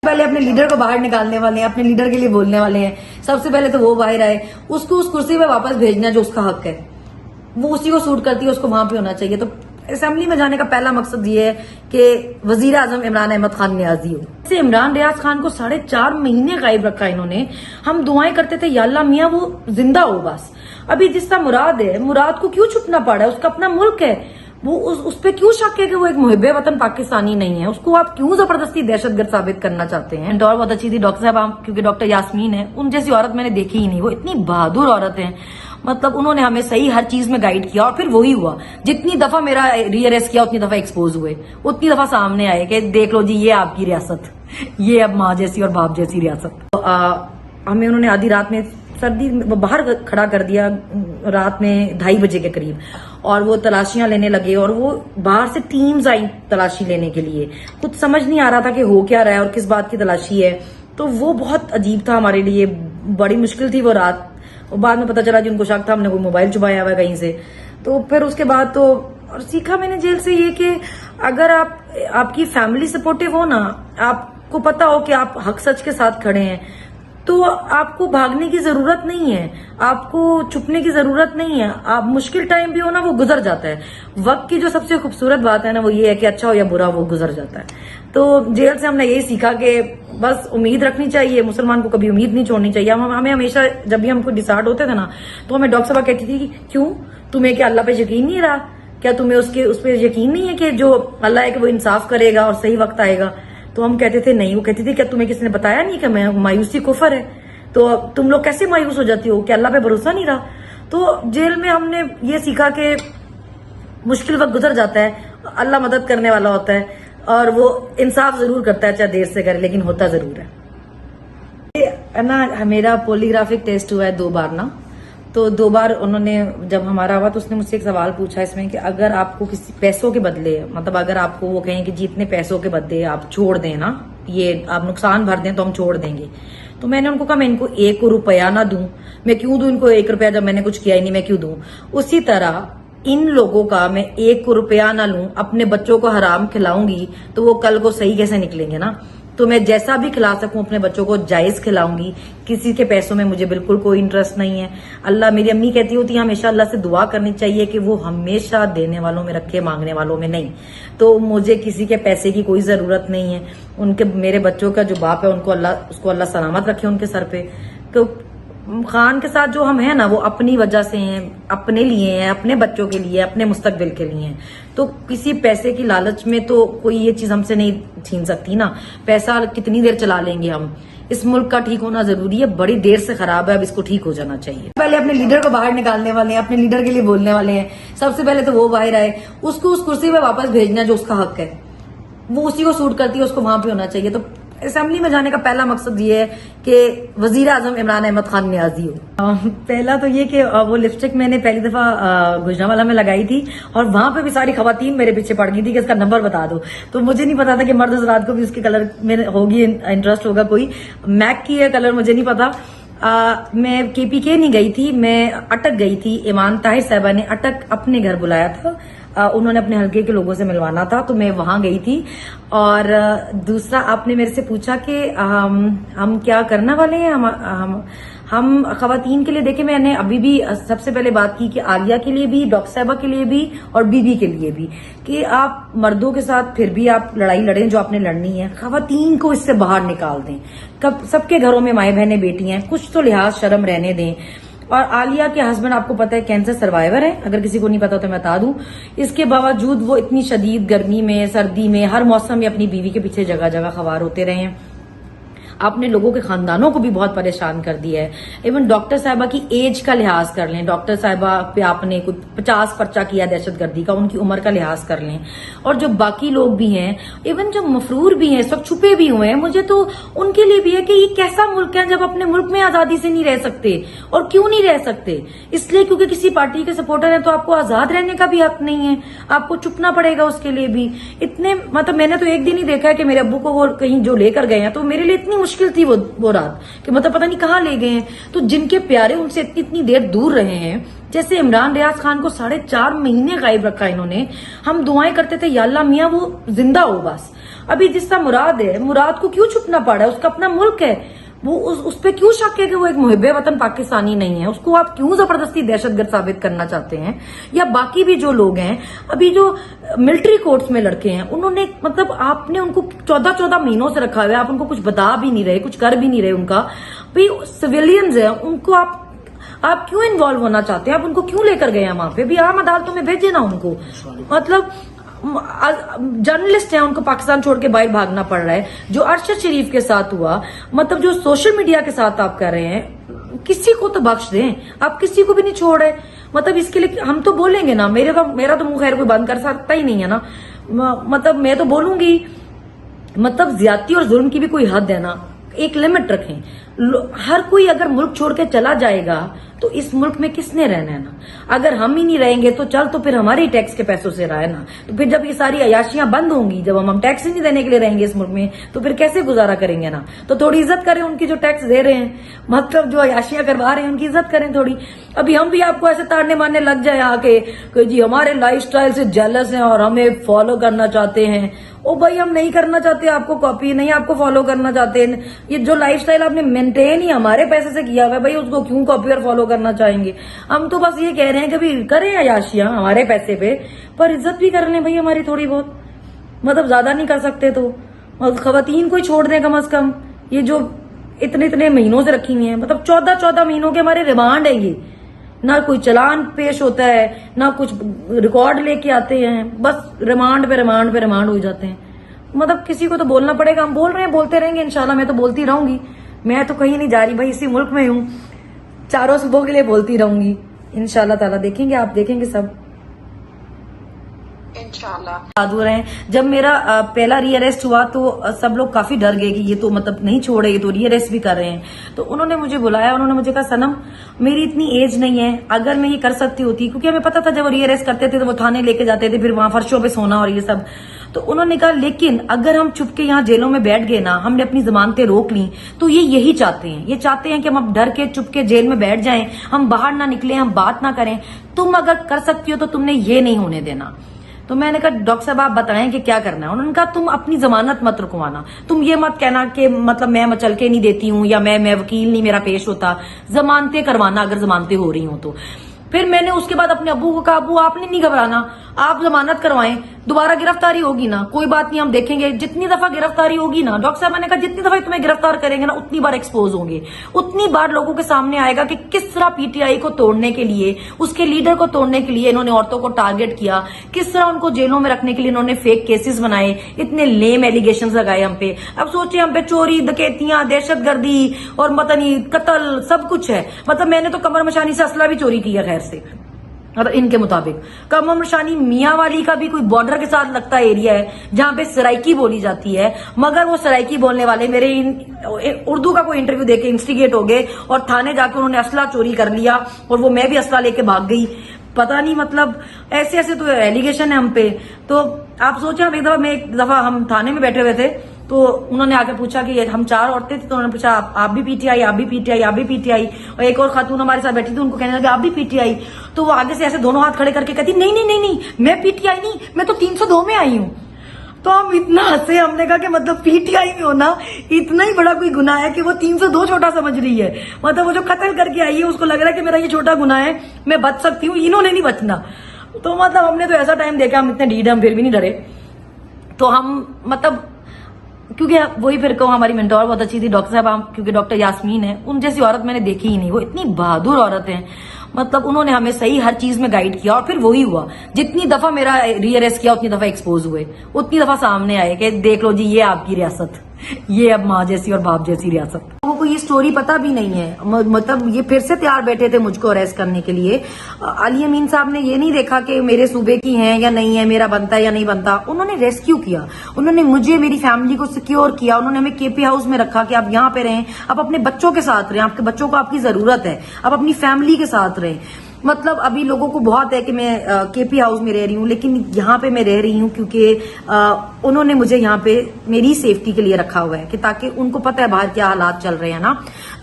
पहले अपने लीडर को बाहर निकालने वाले हैं, अपने लीडर के लिए बोलने वाले हैं। सबसे पहले तो वो बाहर आए, उसको उस कुर्सी पे वापस भेजना जो उसका हक है, वो उसी को सूट करती है, उसको वहां पे होना चाहिए। तो असेंबली में जाने का पहला मकसद ये है कि वजीर आजम इमरान अहमद खान नियाजी हो। जैसे इमरान रियाज खान को 4.5 महीने गायब रखा इन्होंने। हम दुआएं करते थे या अल्लाह मियां वो जिंदा हो बस। अभी जिसका मुराद है, मुराद को क्यों छुपना पड़ा है? उसका अपना मुल्क है, वो उस पे क्यों शक है कि वो एक मुहिब्बे वतन पाकिस्तानी नहीं है? उसको आप क्यों जबरदस्ती दहशतगर्द साबित करना चाहते हैं? और बहुत अच्छी थी डॉक्टर साहब, क्योंकि डॉक्टर यास्मीन है, उन जैसी औरत मैंने देखी ही नहीं। वो इतनी बहादुर औरत है, मतलब उन्होंने हमें सही हर चीज में गाइड किया। और फिर वही हुआ, जितनी दफा मेरा रीअरेस्ट किया उतनी दफा एक्सपोज हुए, उतनी दफा सामने आए कि देख लो जी ये आपकी रियासत, ये अब माँ जैसी और बाप जैसी रियासत। तो हमें उन्होंने आधी रात में सर्दी बाहर खड़ा कर दिया, रात में 2:30 बजे के करीब, और वो तलाशियां लेने लगे। और वो बाहर से टीम्स आई तलाशी लेने के लिए। कुछ समझ नहीं आ रहा था कि हो क्या रहा है और किस बात की तलाशी है। तो वो बहुत अजीब था हमारे लिए, बड़ी मुश्किल थी वो रात। और बाद में पता चला जी उनको शक था हमने कोई मोबाइल छुपाया हुआ है कहीं से। तो फिर उसके बाद तो और सीखा मैंने जेल से ये कि अगर आपकी फैमिली सपोर्टिव हो ना, आपको पता हो कि आप हक सच के साथ खड़े हैं, तो आपको भागने की जरूरत नहीं है, आपको छुपने की जरूरत नहीं है। आप मुश्किल टाइम भी हो ना, वो गुजर जाता है। वक्त की जो सबसे खूबसूरत बात है ना, वो ये है कि अच्छा हो या बुरा वो गुजर जाता है। तो जेल से हमने यही सीखा कि बस उम्मीद रखनी चाहिए, मुसलमान को कभी उम्मीद नहीं छोड़नी चाहिए। हमें हमेशा जब भी हम कोई डिसाइड होते थे ना, तो हमें डॉक्टर साहब कहती थी कि क्यों तुम्हें क्या अल्लाह पे यकीन नहीं रहा? क्या तुम्हें उस पर यकीन नहीं है कि जो अल्लाह है कि वो इंसाफ करेगा और सही वक्त आएगा? तो हम कहते थे नहीं। वो कहती थी क्या तुम्हें किसी ने बताया नहीं कि मैं मायूसी कुफर है? तो तुम लोग कैसे मायूस हो जाती हो कि अल्लाह पे भरोसा नहीं रहा? तो जेल में हमने ये सीखा कि मुश्किल वक्त गुजर जाता है, अल्लाह मदद करने वाला होता है, और वो इंसाफ जरूर करता है, चाहे देर से करे, लेकिन होता जरूर है ना। मेरा पॉलीग्राफिक टेस्ट हुआ है 2 बार ना, तो 2 बार उन्होंने जब हमारा हुआ तो उसने मुझसे एक सवाल पूछा इसमें कि अगर आपको किसी पैसों के बदले, मतलब अगर आपको वो कहें कि जितने पैसों के बदले आप छोड़ दें ना, ये आप नुकसान भर दें तो हम छोड़ देंगे। तो मैंने उनको कहा मैं इनको 1 रुपया ना दूं, मैं क्यों दूं इनको 1 रुपया, जब मैंने कुछ किया ही नहीं, मैं क्यों दूं? उसी तरह इन लोगों का मैं 1 रुपया ना लूं, अपने बच्चों को हराम खिलाऊंगी तो वो कल को सही कैसे निकलेंगे ना? तो मैं जैसा भी खिला सकूं अपने बच्चों को जायज खिलाऊंगी। किसी के पैसों में मुझे बिल्कुल कोई इंटरेस्ट नहीं है। अल्लाह, मेरी अम्मी कहती होती है हमेशा अल्लाह से दुआ करनी चाहिए कि वो हमेशा देने वालों में रखे, मांगने वालों में नहीं। तो मुझे किसी के पैसे की कोई जरूरत नहीं है। उनके, मेरे बच्चों का जो बाप है उसको अल्लाह सलामत रखे उनके सर पे। तो खान के साथ जो हम हैं ना, वो अपनी वजह से हैं, अपने लिए हैं, अपने बच्चों के लिए, अपने मुस्तकबिल के लिए हैं। तो किसी पैसे की लालच में तो कोई ये चीज हमसे नहीं छीन सकती ना। पैसा कितनी देर चला लेंगे हम? इस मुल्क का ठीक होना जरूरी है, बड़ी देर से खराब है, अब इसको ठीक हो जाना चाहिए। पहले अपने लीडर को बाहर निकालने वाले हैं, अपने लीडर के लिए बोलने वाले हैं। सबसे पहले तो वो बाहर आए, उसको उस कुर्सी पे वापस भेजना जो उसका हक है, वो उसी को सूट करती है, उसको वहां पे होना चाहिए। तो असेंबली में जाने का पहला मकसद ये है कि वजीर आजम इमरान अहमद खान नियाजी हो। पहला तो ये कि वो लिपस्टिक मैंने पहली दफा गुजरांवाला में लगाई थी, और वहां पे भी सारी खवातीन मेरे पीछे पड़ गई थी कि इसका नंबर बता दो। तो मुझे नहीं पता था कि मर्द हज़रात को भी उसके कलर में होगी इंटरेस्ट होगा कोई। मैक की है कलर, मुझे नहीं पता। मैं KPK नहीं गई थी, मैं अटक गई थी। ईमान ताहिर साहबा ने अटक अपने घर बुलाया था, उन्होंने अपने हल्के के लोगों से मिलवाना था, तो मैं वहां गई थी। और दूसरा, आपने मेरे से पूछा कि हम क्या करने वाले हैं। हम खवातीन के लिए, देखे मैंने अभी भी सबसे पहले बात की कि आलिया के लिए भी, डॉक्टर साहबा के लिए भी और बीबी के लिए भी, कि आप मर्दों के साथ फिर भी आप लड़ाई लड़ें जो आपने लड़नी है, खवातीन को इससे बाहर निकाल दें। कब सबके घरों में माए बहने बेटी हैं, कुछ तो लिहाज शर्म रहने दें। और आलिया के हस्बैंड आपको पता है कैंसर सर्वाइवर है, अगर किसी को नहीं पता तो मैं बता दूं। इसके बावजूद वो इतनी शदीद गर्मी में, सर्दी में, हर मौसम में अपनी बीवी के पीछे जगह जगह खवार होते रहे हैं। आपने लोगों के खानदानों को भी बहुत परेशान कर दिया है। इवन डॉक्टर साहिबा की एज का लिहाज कर लें, डॉक्टर साहिबा पे आपने कुछ 50 पर्चा किया दहशतगर्दी का, उनकी उम्र का लिहाज कर लें। और जो बाकी लोग भी हैं, इवन जो मफरूर भी हैं, सब छुपे भी हुए हैं, मुझे तो उनके लिए भी है कि ये कैसा मुल्क है जब अपने मुल्क में आजादी से नहीं रह सकते। और क्यों नहीं रह सकते? इसलिए क्योंकि किसी पार्टी के सपोर्टर हैं तो आपको आजाद रहने का भी हक नहीं है, आपको चुपना पड़ेगा उसके लिए भी। इतने, मतलब मैंने तो एक दिन ही देखा है कि मेरे अब्बू को वो कहीं जो लेकर गए हैं, तो मेरे लिए इतनी मुश्किल थी वो रात कि मतलब पता नहीं कहां ले गए हैं। तो जिनके प्यारे उनसे इतनी देर दूर रहे हैं, जैसे इमरान रियाज खान को 4.5 महीने गायब रखा इन्होंने। हम दुआएं करते थे या अल्लाह मियां वो जिंदा हो बस। अभी जिसका मुराद है, मुराद को क्यों छुपना पड़ा है? उसका अपना मुल्क है, वो उस पे क्यों शक है कि वो एक मुहिब्बे वतन पाकिस्तानी नहीं है? उसको आप क्यों जबरदस्ती दहशतगर्द साबित करना चाहते हैं? या बाकी भी जो लोग हैं, अभी जो मिलिट्री कोर्ट्स में लड़के हैं, उन्होंने मतलब आपने उनको 14-14 महीनों से रखा हुआ है, आप उनको कुछ बता भी नहीं रहे, कुछ कर भी नहीं रहे उनका। भाई सिविलियंस है, उनको आप क्यों इन्वॉल्व होना चाहते हैं? आप उनको क्यों लेकर गए हैं वहां पे? भी आम अदालतों में भेजे ना उनको। मतलब जर्नलिस्ट हैं, उनको पाकिस्तान छोड़ के बाहर भागना पड़ रहा है। जो अरशद शरीफ के साथ हुआ, मतलब जो सोशल मीडिया के साथ आप कर रहे हैं, किसी को तो बख्श दें, आप किसी को भी नहीं छोड़ रहे। मतलब इसके लिए हम तो बोलेंगे ना, मेरा तो मुंह खैर कोई बंद कर सकता ही नहीं है ना। मतलब मैं तो बोलूंगी, मतलब ज्यादती और जुल्म की भी कोई हद है ना, एक लिमिट रखें। हर कोई अगर मुल्क छोड़ के चला जाएगा तो इस मुल्क में किसने रहना है ना? अगर हम ही नहीं रहेंगे तो चल, तो फिर हमारे ही टैक्स के पैसों से रहा है ना। तो फिर जब ये सारी अयाशियां बंद होंगी, जब हम टैक्स ही नहीं देने के लिए रहेंगे इस मुल्क में, तो फिर कैसे गुजारा करेंगे ना? तो थोड़ी इज्जत करें उनकी जो टैक्स दे रहे हैं, मतलब जो अयाशियां करवा रहे हैं उनकी इज्जत करें थोड़ी। अभी हम भी आपको ऐसे ताड़ने मारने लग जाए आके कि जी हमारे लाइफस्टाइल से जेलस हैं और हमें फॉलो करना चाहते हैं। ओ भाई, हम नहीं करना चाहते आपको कॉपी, नहीं आपको फॉलो करना चाहते हैं। ये जो लाइफस्टाइल आपने मेंटेन ही हमारे पैसे से किया हुआ है, भाई उसको क्यों कॉपी और फॉलो करना चाहेंगे? हम तो बस ये कह रहे हैं कि भाई करें अयाशियां हमारे पैसे पे, पर इज्जत भी कर लें भाई हमारी थोड़ी बहुत। मतलब ज्यादा नहीं कर सकते तो खवातीन को ही छोड़ दें कम से कम। ये जो इतने महीनों से रखी हुई है, मतलब 14-14 महीनों के हमारे रिमांड है ये। ना कोई चलान पेश होता है, ना कुछ रिकॉर्ड लेके आते हैं, बस रिमांड पे रिमांड हो जाते हैं। मतलब किसी को तो बोलना पड़ेगा। हम बोल रहे हैं, बोलते रहेंगे इंशाल्लाह। मैं तो बोलती रहूंगी, मैं तो कहीं नहीं जा रही भाई, इसी मुल्क में हूँ, चारों सुबह के लिए बोलती रहूंगी इंशाल्लाह ताला। देखेंगे, आप देखेंगे सब इंशाल्लाह। याद हो रहे हैं जब मेरा पहला रीअरेस्ट हुआ तो सब लोग काफी डर गए कि ये तो मतलब नहीं छोड़े, ये तो रीअरेस्ट भी कर रहे हैं। तो उन्होंने मुझे बुलाया, उन्होंने मुझे कहा सनम मेरी इतनी एज नहीं है, अगर मैं ये कर सकती होती, क्योंकि हमें पता था जब वो रीअरेस्ट करते थे तो वो थाने लेके जाते थे, फिर वहां फर्शों पे सोना और ये सब। तो उन्होंने कहा लेकिन अगर हम चुप के यहाँ जेलों में बैठ गए ना, हमने अपनी जमानतें रोक ली, तो ये यही चाहते हैं, ये चाहते हैं कि हम अब डर के चुप के जेल में बैठ जाएं, हम बाहर ना निकले, हम बात ना करें। तुम अगर कर सकती हो तो तुमने ये नहीं होने देना। तो मैंने कहा डॉक्टर साहब आप बताएं कि क्या करना है। उन्होंने कहा तुम अपनी जमानत मत रुकवाना, तुम ये मत कहना कि मतलब मैं मचल के नहीं देती हूँ या मैं वकील नहीं मेरा पेश होता, जमानतें करवाना अगर जमानतें हो रही हो तो। फिर मैंने उसके बाद अपने अब्बू को कहा अब्बू आपने नहीं घबराना, आप जमानत करवाएं, दोबारा गिरफ्तारी होगी ना कोई बात नहीं, हम देखेंगे। जितनी दफा गिरफ्तारी होगी ना, डॉक्टर साहब मैंने कहा जितनी दफा तुम्हें गिरफ्तार करेंगे ना, उतनी बार एक्सपोज होंगे, उतनी बार लोगों के सामने आएगा कि किस तरह पीटीआई को तोड़ने के लिए, उसके लीडर को तोड़ने के लिए इन्होंने औरतों को टारगेट किया, किस तरह उनको जेलों में रखने के लिए इन्होंने फेक केसेस बनाए, इतने लेम एलिगेशन लगाए हम पे। अब सोचिए हम पे चोरी, डकैतियां, दहशतगर्दी और मतनी कत्ल सब कुछ है। मतलब मैंने तो कमर मशानी से असला भी चोरी किया खैर से, और इनके मुताबिक कमर मशानी मियां वाली का भी कोई बॉर्डर के साथ लगता एरिया है जहां पे सराइकी बोली जाती है, मगर वो सराइकी बोलने वाले मेरे उर्दू का कोई इंटरव्यू देके इंस्टिगेट हो गए और थाने जाकर उन्होंने असला चोरी कर लिया और वो मैं भी असला लेके भाग गई। पता नहीं मतलब ऐसे ऐसे तो एलिगेशन है हम पे। तो आप सोचे हम एक दफा हम थाने में बैठे हुए थे तो उन्होंने आके पूछा कि हम 4 औरतें थी, तो उन्होंने पूछा आप भी पीटीआई, आप भी पीटीआई, आप भी पीटीआई, और एक और खातून हमारे साथ बैठी थी, उनको कहने लगे आप भी पीटीआई। तो वो आगे से ऐसे दोनों हाथ खड़े करके कहती नहीं नहीं नहीं नहीं मैं पीटीआई नहीं, मैं तो 302 में आई हूँ। तो हम इतना हंसे, हमने कहा कि मतलब पीटीआई में होना इतना ही बड़ा कोई गुनाह है कि वो 302 छोटा समझ रही है। मतलब वो जो कत्ल करके आई है उसको लग रहा है कि मेरा ये छोटा गुनाह है, मैं बच सकती हूँ, इन्होंने नहीं बचना। तो मतलब हमने तो ऐसा टाइम देखा, हम इतने ढीठ हम फिर भी नहीं डरे। तो हम मतलब क्योंकि वही फिर कहूँ हमारी मेंटोर बहुत अच्छी थी डॉक्टर साहब, क्योंकि डॉक्टर यास्मीन है, उन जैसी औरत मैंने देखी ही नहीं। वो इतनी बहादुर औरत है, मतलब उन्होंने हमें सही हर चीज में गाइड किया। और फिर वही हुआ, जितनी दफा मेरा रीअरेस्ट किया उतनी दफा एक्सपोज हुए, उतनी दफा सामने आए कि देख लो जी ये आपकी रियासत, ये अब माँ जैसी और बाप जैसी रियासत। लोगों को ये स्टोरी पता भी नहीं है, मतलब ये फिर से तैयार बैठे थे मुझको अरेस्ट करने के लिए। अली अमीन साहब ने ये नहीं देखा कि मेरे सूबे की हैं या नहीं है, मेरा बनता है या नहीं बनता। उन्होंने रेस्क्यू किया, उन्होंने मुझे मेरी फैमिली को सिक्योर किया, उन्होंने हमें केपी हाउस में रखा कि आप यहाँ पे रहें, आप अपने बच्चों के साथ रहें, आपके बच्चों को आपकी जरूरत है, आप अपनी फैमिली के साथ रहें। मतलब अभी लोगों को बहुत है कि मैं केपी हाउस में रह रही हूँ, लेकिन यहाँ पे मैं रह रही हूँ क्योंकि उन्होंने मुझे यहाँ पे मेरी सेफ्टी के लिए रखा हुआ है, कि ताकि उनको पता है बाहर क्या हालात चल रहे हैं ना।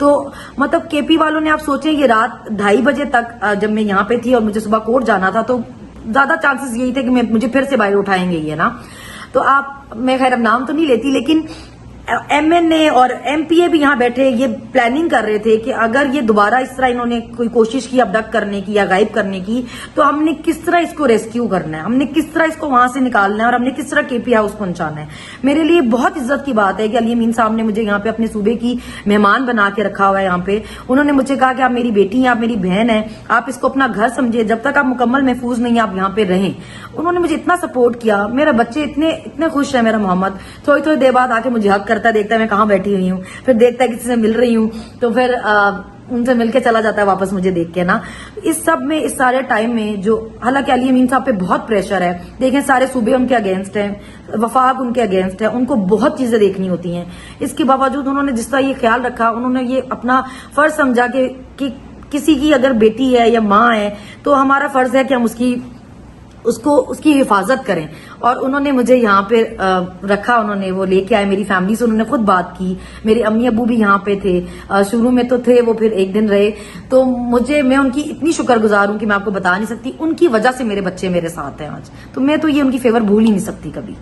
तो मतलब केपी वालों ने, आप सोचें ये रात 2:30 बजे तक जब मैं यहाँ पे थी और मुझे सुबह कोर्ट जाना था, तो ज्यादा चांसेस यही थे कि मुझे फिर से बाहर उठाएंगे ये ना। تو آپ، میں خیر اب نام تو نہیں لیتی، لیکن MNA اور MPA بھی یہاں بیٹھے یہ پلاننگ کر رہے تھے کہ اگر یہ دوبارہ اس طرح انہوں نے کوئی کوشش کی ابڈکٹ کرنے کی یا غائب کرنے کی تو ہم نے کس طرح اس کو ریسکیو کرنا ہے، ہم نے کس طرح اس کو وہاں سے نکالنا ہے، اور ہم نے کس طرح KP ہاؤس پہنچانا ہے. میرے لیے بہت عزت کی بات ہے کہ علی امین صاحب نے مجھے یہاں پہ اپنے صوبے کی مہمان بنا کے رکھا ہوا ہے. یہاں پہ انہوں نے مجھے کہا کہ آپ میری بیٹی ہیں، آپ میری بہن ہیں، آپ اس کو اپنا گھر سمجھے، جب تک آپ مکمل محفوظ نہیں ہیں آپ یہاں پہ رہیں. انہوں نے مجھے اتنا سپورٹ کیا، میرا بچے اتنے خوش ہیں. میرا محمد تھوڑی دیر بعد آ کے مجھے حق کرتا ہے، دیکھتا ہے میں کہاں بیٹھی ہوئی ہوں، پھر دیکھتا ہے کسی سے مل رہی ہوں تو پھر ان سے مل کے چلا جاتا ہے واپس مجھے دیکھ کے نا. اس سب میں، اس سارے ٹائم میں جو، حالانکہ علی امین صاحب پہ بہت پریشر ہے، دیکھیں سارے صوبے ان کے اگینسٹ ہیں، وفاق ان کے اگینسٹ ہے، ان کو بہت چیزیں دیکھنی ہوتی ہیں. اس کے باوجود انہوں نے جس طرح یہ خیال رکھا، انہوں نے یہ اپنا فرض سمجھا کہ کسی کی اگر بیٹی ہے یا ماں ہے تو ہمارا فرض ہے کہ ہم اس کی حفاظت کریں. اور انہوں نے مجھے یہاں پہ رکھا، انہوں نے وہ لے کے آئے میری فیملی سے، انہوں نے خود بات کی. میرے امی ابو بھی یہاں پہ تھے، شروع میں تو تھے وہ، پھر ایک دن رہے. تو میں ان کی اتنی شکر گزار ہوں کہ میں آپ کو بتا نہیں سکتی. ان کی وجہ سے میرے بچے میرے ساتھ ہیں آج، تو میں تو یہ ان کی فیور بھول ہی نہیں سکتی کبھی.